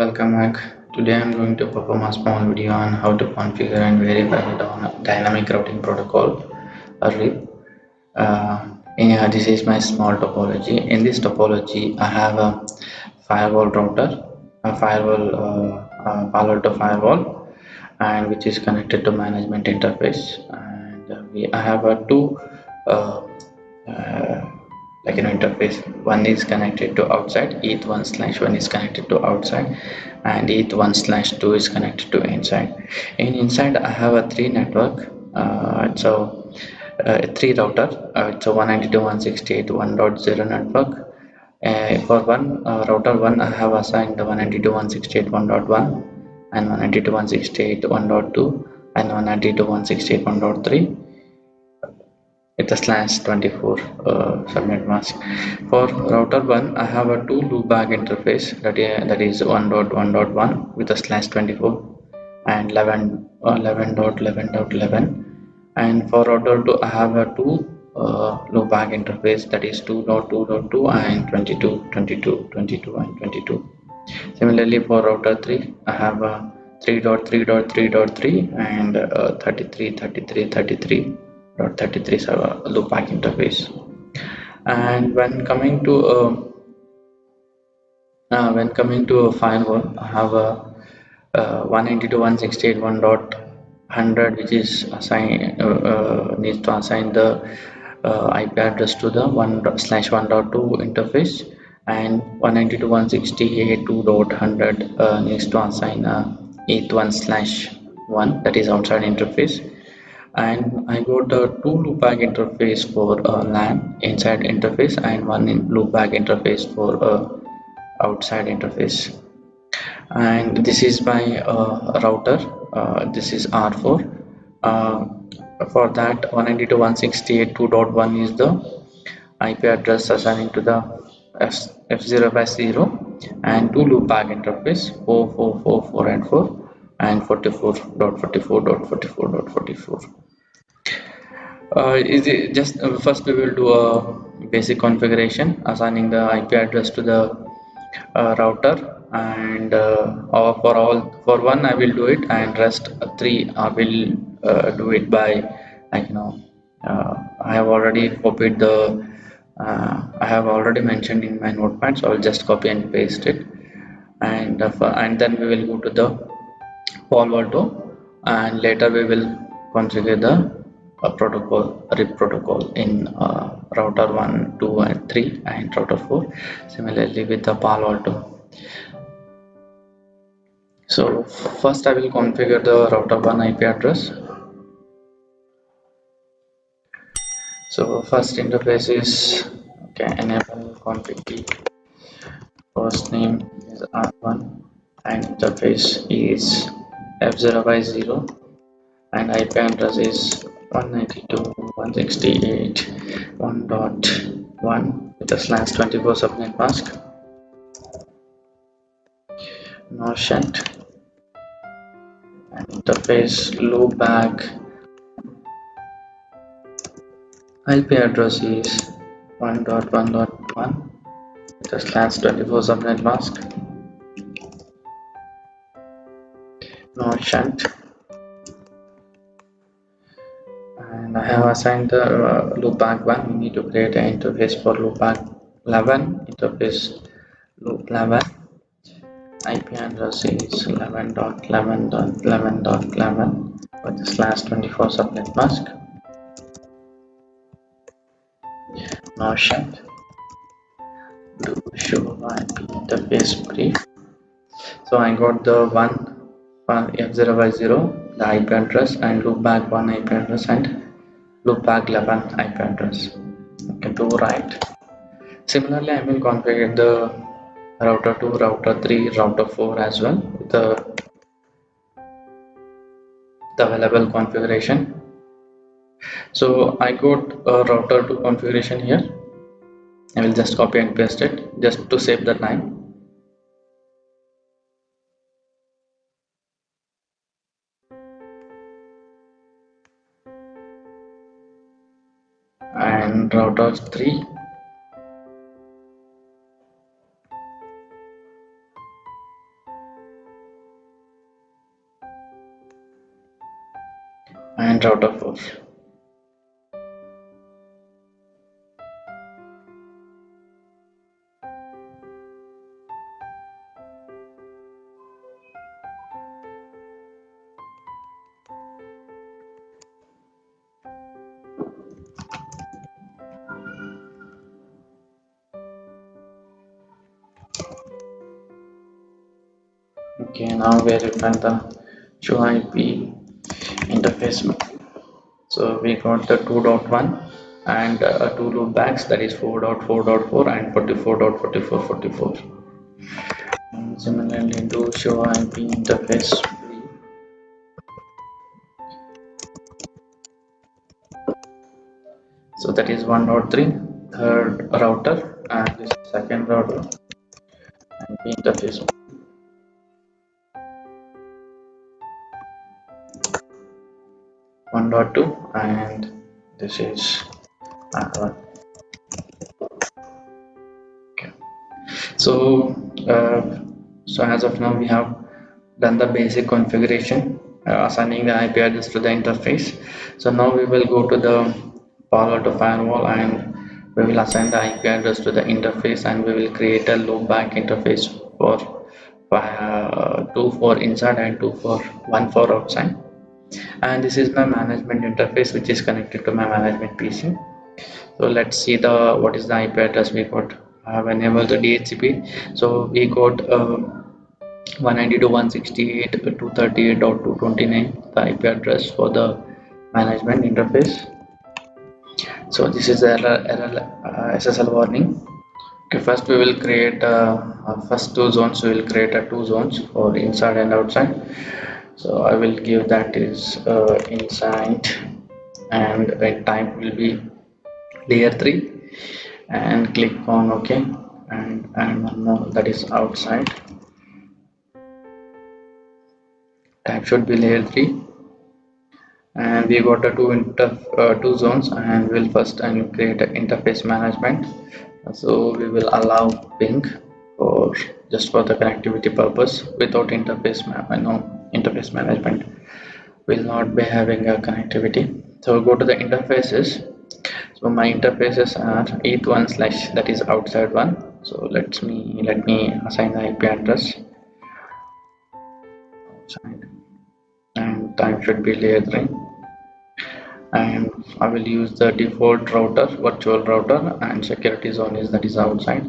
welcome back. Today I'm going to perform a small video on how to configure and verify the dynamic routing protocol or RIP. This is my small topology. In this topology, I have a firewall router, a firewall, Paloalto firewall, and which is connected to management interface. And I have a two uh, uh, interface. One is connected to outside, eth1/1 is connected to outside, and eth1/2 is connected to inside. In inside I have a three network, three router. It's a 192.168.1.0 network. For one router 1, I have assigned 192.168.1.1 and 192.168.1.2 and 192.168.1.3 with a /24 subnet mask. For router 1, I have a two loopback interface, that is 1.1.1 with a /24 and 11.11.11.11. And for router 2, I have a two loopback interface, that is 2.2.2 and 22.22.22 and 22. Similarly, for router 3, I have a 3.3.3.3 and 33.33.33.33 loopback interface. And when coming to a firewall, I have a 192.168.1.100, which is needs to assign the IP address to the 1/1.2 interface, and 192.168.2.100 needs to assign eth1/1, that is outside interface. And I got a two loopback interface for LAN inside interface and one loopback interface for outside interface. And this is my router. This is R4. For that, 192.168.2.1 is the IP address assigning to the F0/0, and two loopback interface 4.4.4.4 and 4 and 44.44.44.44. Is it just first we will do a basic configuration assigning the IP address to the router, and for one I will do it, and rest three I will do it by, I have already copied the I have already mentioned in my notepad, so I'll just copy and paste it. And then we will go to the Paloalto, and later we will configure the RIP protocol in router 1, 2 and 3 and router 4, similarly with the Paloalto. So first I will configure the router 1 IP address. So first interface is enable config key. First name is R1 and interface is F0/0, and IP address is 192.168.1.1 with a /24 subnet mask. No shunt, and interface loopback. IP address is 1.1.1 with a /24 subnet mask. No shunt, and I have assigned the loopback 1. We need to create an interface for loopback 11. Interface loop 11. IP address is 11.11.11.11 with the /24 subnet mask. No shunt. Do show IP interface brief. So I got the one F0/0, the IP address, and loopback 1 IP address and loopback 11 IP address. Okay, do right. Similarly, I will configure the router 2, router 3, router 4 as well with the available configuration. So I got a router 2 configuration here. I will just copy and paste it just to save the time. And router 3, and router 4. Okay, now verify the show IP interface. So we got the 2.1 and two loopbacks, that is 4.4.4 and 44.44.44. And similarly do show IP interface. So that is 1.3, third router and this second router and the interface 1.2 and this is another one. Okay. So uh, so as of now we have done the basic configuration, assigning the IP address to the interface. So now we will go to the Paloalto firewall and we will assign the IP address to the interface and we will create a loopback interface for two for inside and two for one for outside. And this is my management interface which is connected to my management PC. So let's see the what is the IP address we got. I have enabled the DHCP. So we got 192.168.238.229 the IP address for the management interface. So this is the SSL warning. Okay, first we will create first two zones. We will create two zones for inside and outside. So I will give that is inside and type will be layer 3 and click on OK and one more, that is outside, type should be layer 3 and we got a two zones and we'll first and create an interface management. So we will allow ping for just for the connectivity purpose. Without interface no interface management will not be having a connectivity. So go to the interfaces. So my interfaces are eth1 slash, that is outside one. So let me assign the IP address outside and time should be layer 3 and I will use the default router, virtual router, and security zone is that is outside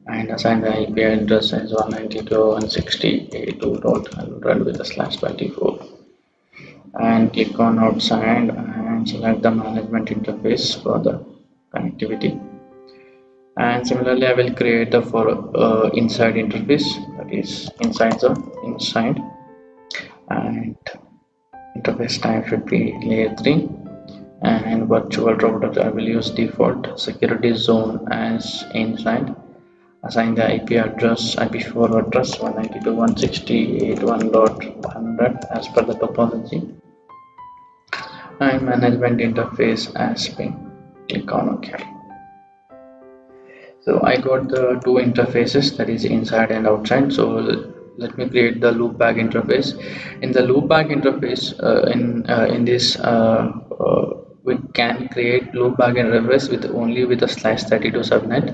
and assign the IP address as 192.168.2.100 with a slash 24 and click on outside and select the management interface for the connectivity. And similarly I will create a for inside interface, that is inside the inside and interface type should be layer 3 and virtual router I will use default, security zone as inside, assign the IP address IP4 address 192.168.1.100 as per the topology and management interface as ping. Click on OK. So I got the two interfaces, that is inside and outside. So let me create the loopback interface. In the loopback interface, in this we can create loopback interface with only with a /32 subnet.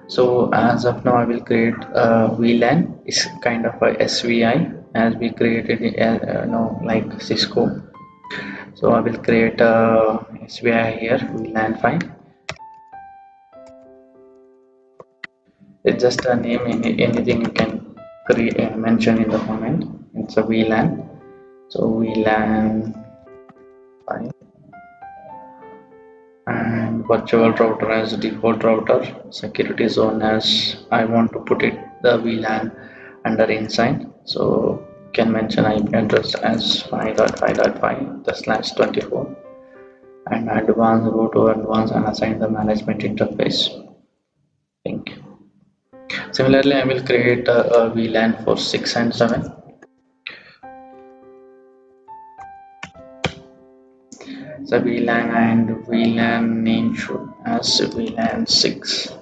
So as of now I will create VLAN, is kind of a SVI as we created no, like Cisco. So I will create a SVI here, VLAN file. It's just a name, anything you can create, mention in the comment. It's a VLAN. So VLAN file and virtual router as default router, security zone as I want to put it the VLAN under inside. So can mention IP address as 5.5.5 the slash 24 and advanced go to advanced and assign the management interface. Thank you. Similarly, I will create a VLAN for 6 and 7. So VLAN and VLAN name should as VLAN 6.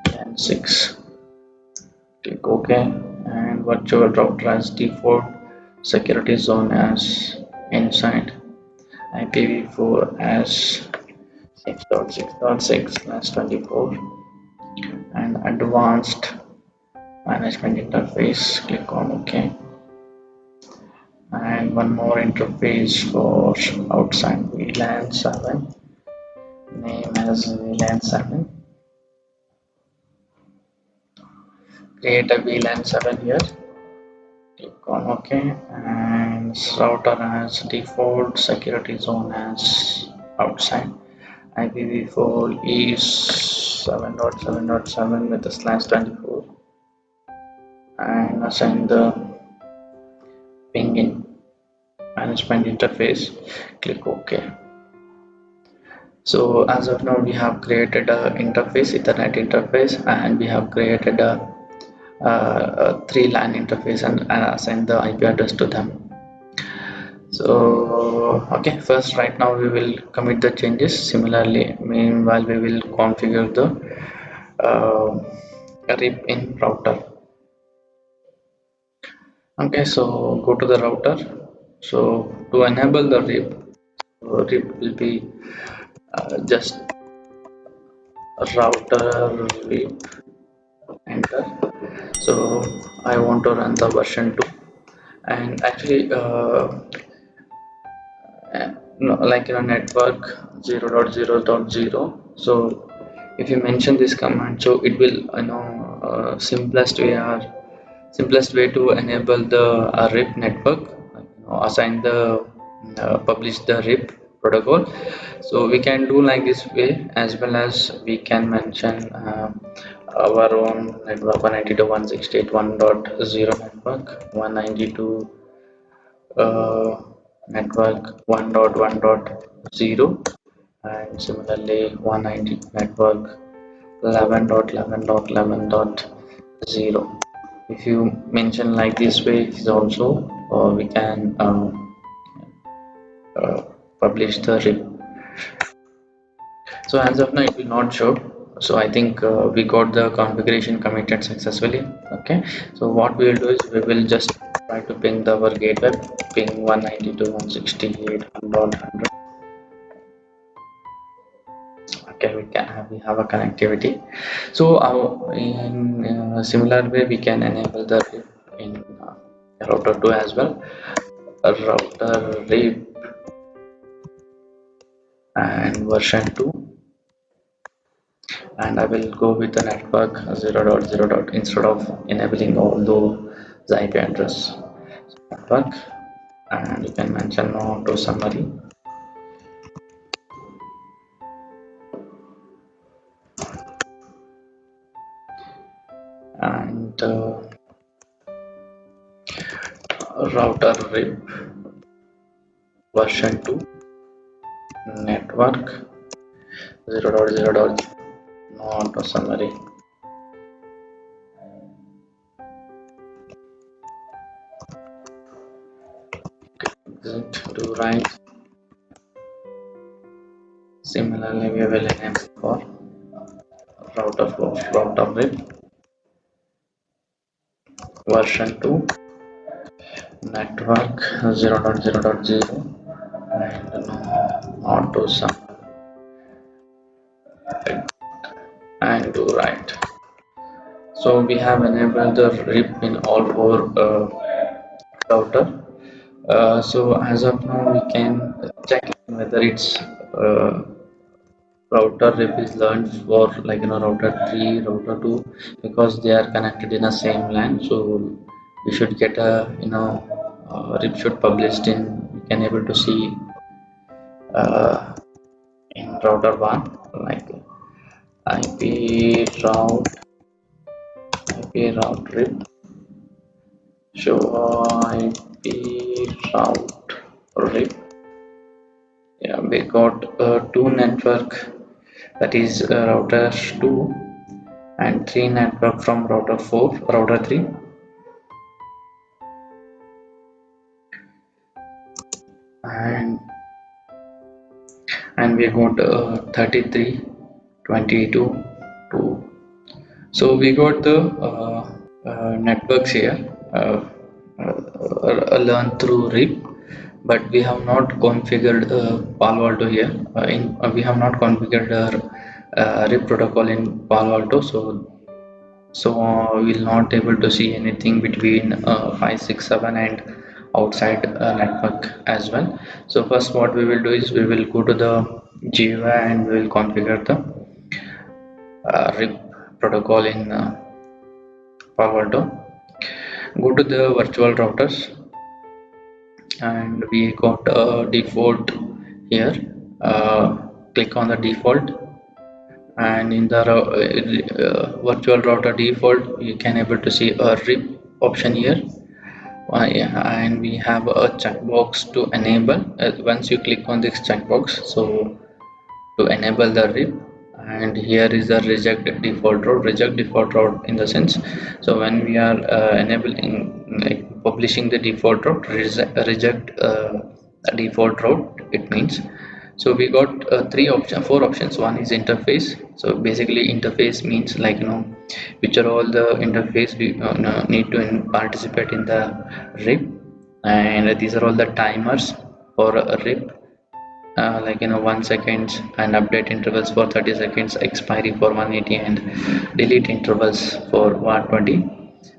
VLAN 6. Click OK and virtual router as default security zone as inside, IPv4 as 6.6.6/24, and advanced management interface. Click on OK, and one more interface for outside VLAN 7, name as VLAN 7. Create a VLAN 7 here. Click on OK, and router as default, security zone as outside, IPv4 is 7.7.7 with a /24, and assign the ping in management interface. Click OK. So as of now, we have created a interface, Ethernet interface, and we have created a 3 LAN interface and assigned the IP address to them. So okay, first right now we will commit the changes. Similarly, meanwhile we will configure the RIP in router. Okay, so go to the router. So to enable the RIP will be just router RIP, enter. So I want to run the version 2, and actually no, like in a network 0.0.0. So if you mention this command, so it will simplest way to enable the RIP network, assign the publish the RIP protocol. So we can do like this way, as well as we can mention our own network 192.168.1.0 network, 192 network 1.1.0, and similarly 190 network 11.11.11.0. If you mention like this way, is also we can publish the RIP. So as of now it will not show, so I think we got the configuration committed successfully. Okay, so what we will do is we will just try to ping our gateway, ping 192.168.100. Okay, we have a connectivity. So in similar way we can enable the RIP in router 2 as well. Router RIP and version 2, and I will go with the network 0.0. Instead of enabling all the IP address, network, and you can mention no to summary, and router RIP version 2, network 0.0. No to summary. Exit to right. Similarly we will enable for router RIP version 2, network 0.0.0, and no auto sum, and to right. So we have enabled the RIP in all 4 router. So as of now we can check whether it's router RIP is learned for router 3, router 2, because they are connected in the same LAN. So we should get a RIP should published in, we can able to see in router 1, like IP route RIP, show IP route RIP. Yeah, we got 2 network, that is router 2, and 3 network from router 4, router 3, and we got 33, 22, 2. So we got the networks here, learn through RIP, but we have not configured Paloalto here. We have not configured RIP protocol in Paloalto, so we will not able to see anything between 567 and outside network as well. So first, what we will do is we will go to the GUI and we will configure the RIP protocol in Paloalto. Go to the virtual routers and we got a default here. Click on the default, and in the virtual router default you can able to see a RIP option here. Yeah, and we have a checkbox to enable. Once you click on this checkbox, so to enable the RIP, and here is the reject default route. Reject default route in the sense, so when we are enabling, like publishing the default route, reject default route, it means. So we got four options. One is interface. So basically interface means, like, which are all the interface we need to participate in the RIP, and these are all the timers for a RIP, like 1 seconds, and update intervals for 30 seconds, expiry for 180, and delete intervals for 120.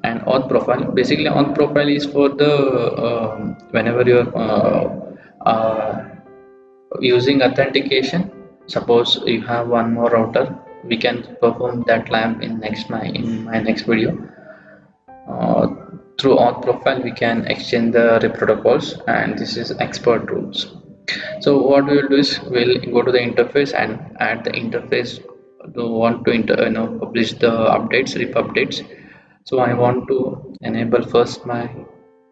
And auth profile, basically auth profile is for the whenever you're using authentication. Suppose you have one more router, we can perform that lamp in my next video. uh, Through auth profile we can exchange the RIP protocols, and this is expert rules. So what we will do is we'll go to the interface and add the interface to want to publish the updates, RIP updates. So I want to enable first my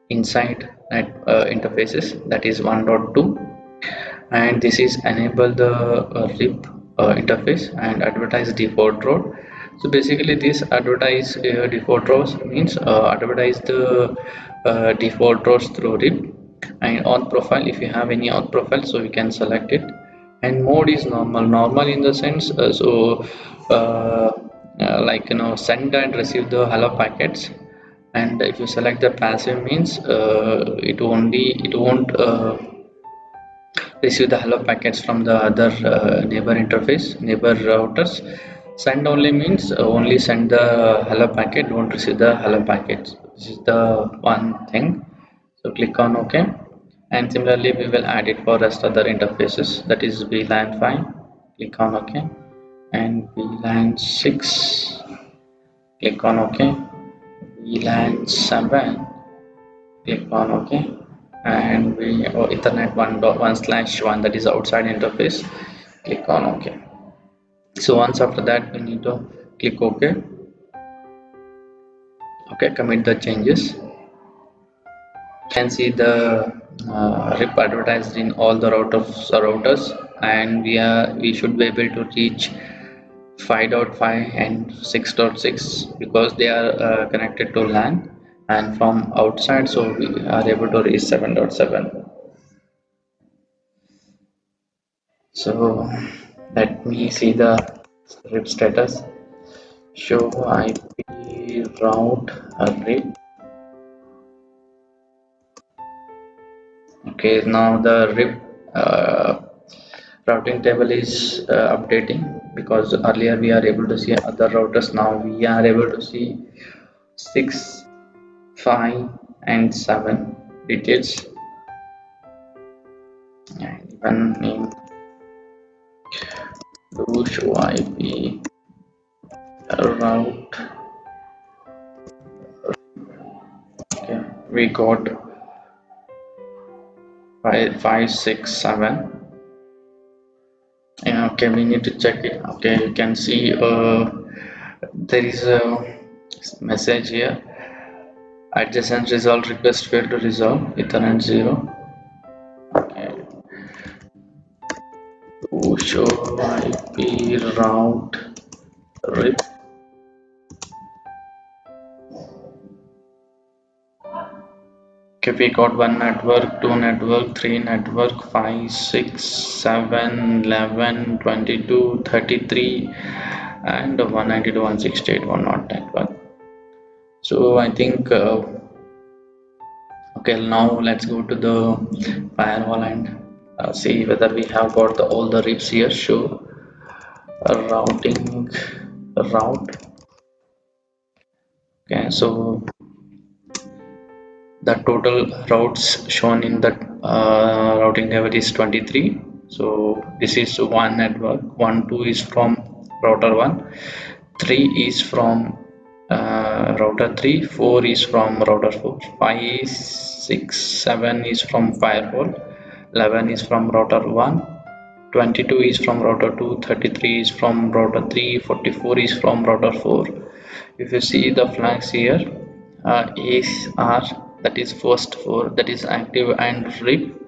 inside interfaces, that is 1.2, and this is enable the RIP interface and advertise default route. So basically this advertise default routes means advertise the default routes through RIP. And auth profile, if you have any auth profile, so you can select it. And mode is normal in the sense, like send and receive the hello packets. And if you select the passive means, it won't receive the hello packets from the other neighbor routers. Send only means only send the hello packet, don't receive the hello packets. This is the one thing. So click on OK, and similarly we will add it for rest other interfaces, that is VLAN 5. Click on OK, and VLAN 6. Click on OK. VLAN 7. Click on OK, and we Ethernet 1.1/1, that is outside interface. Click on OK. So once after that we need to click OK. Okay, commit the changes. You can see the RIP advertised in all the routers, and we should be able to reach 5.5 and 6.6 because they are connected to LAN, and from outside, so we are able to reach 7.7. So let me see the RIP status. Show IP route RIP. Okay, now the RIP routing table is updating, because earlier we are able to see other routers, now we are able to see 6, 5 and 7 details, and even name to show IP route. Okay, we got 5, 6, 7. Okay, we need to check it. Okay, you can see there is a message here: adjacent resolve request failed to resolve, Ethernet 0. Okay, to show IP route RIP. Okay, we got 1 network, 2 network, 3 network, 5, 6, 7, 11, 22, 33, and 192.168 one not network. So I think Okay, now let's go to the firewall and see whether we have got all the rips here. Show routing route. Okay, so the total routes shown in that routing table is 23. So this is one network. 1 2 is from router 1, 3 is from router 3, 4 is from router 4, 5 6 7 is from firewall, 11 is from router 1, 22 is from router 2, 33 is from router 3, 44 is from router 4. If you see the flags here, A's are, that is first 4, that is active and RIP.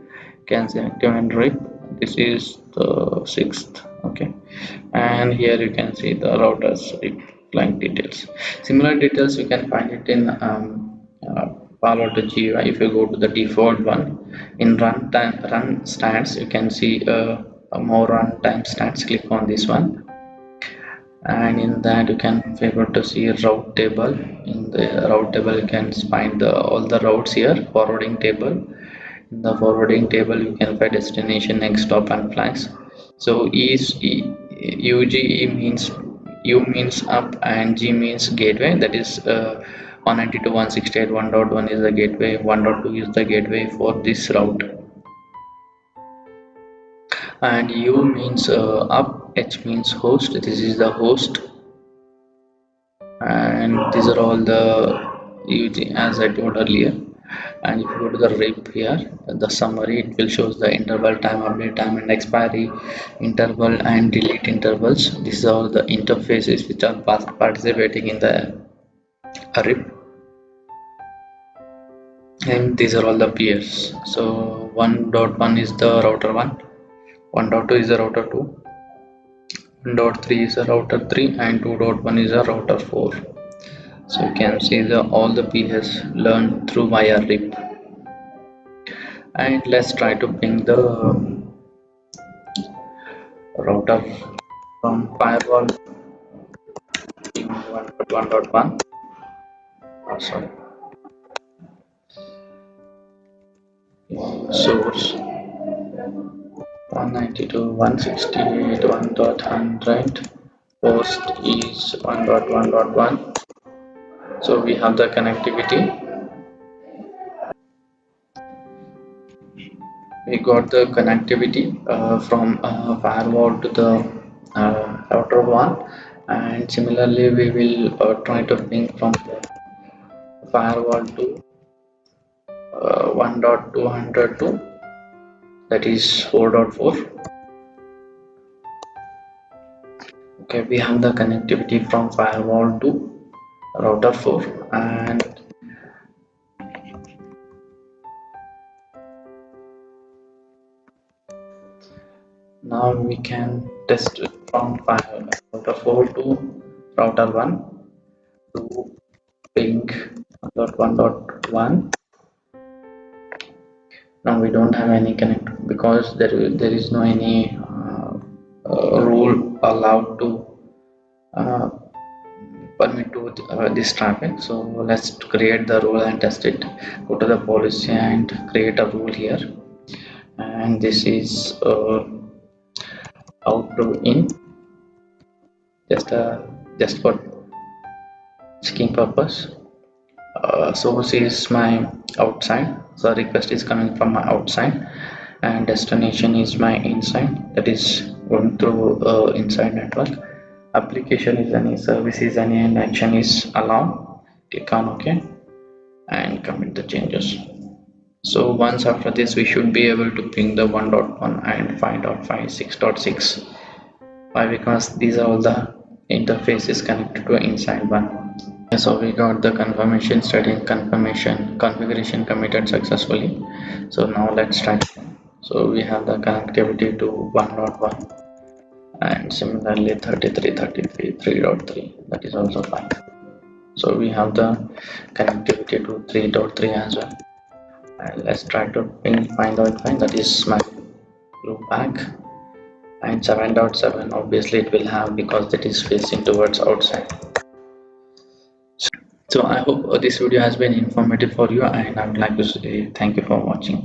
Can say active and RIP. This is the sixth. Okay, and here you can see the routers RIP flag details. Similar details you can find it in Paloalto GUI. If you go to the default one, in run stats, you can see more runtime stats. Click on this one, and in that you can able to see route table. In the route table you can find all the routes here. Forwarding table. In the forwarding table you can find destination, next stop and flags. So UGE means U means up and G means gateway, that is 192.168.1.1 is the gateway, 1.2 is the gateway for this route, and U means up, H means host, this is the host, and these are all the UG as I told earlier. And if you go to the RIP here, the summary, it will shows the interval time, update time and expiry interval and delete intervals. These are all the interfaces which are participating in the RIP, and these are all the peers. So 1.1 is the router 1, 1.2 is the router 2, 1.3 is the router 3, and 2.1 is the router 4. So you can see the all the PS learned through via RIP. And let's try to ping the router from firewall ping 1.1.1. Oh, sorry, source 192.168.1.100, host is 1.1.1. So we have the connectivity. We got the connectivity from firewall to the router 1, and similarly we will try to ping from the firewall to 1.202, that is 4.4. Okay, we have the connectivity from firewall to router 4, and now we can test it from router 4 to router 1 to ping 1.1.1. Now we don't have any connect because there is no any rule allowed to uh, permit to this traffic. So let's create the rule and test it. Go to the policy and create a rule here, and this is out to in, just for checking purpose. Source is my outside, so request is coming from my outside, and destination is my inside, that is going through inside network. Application is any, service is any, and action is allowed. Click on OK and commit the changes. So once after this we should be able to ping the 1.1 and 5.5 6.6. Why? Because these are all the interfaces connected to inside one. So we got the confirmation stating configuration committed successfully. So now let's try. So we have the connectivity to 1.1, and similarly 33 33 3.3, that is also fine. So we have the connectivity to 3.3 as well, and let's try to ping 5.5, that is my loopback, and 7.7 obviously it will have because that is facing towards outside. So I hope this video has been informative for you, and I would like to say thank you for watching.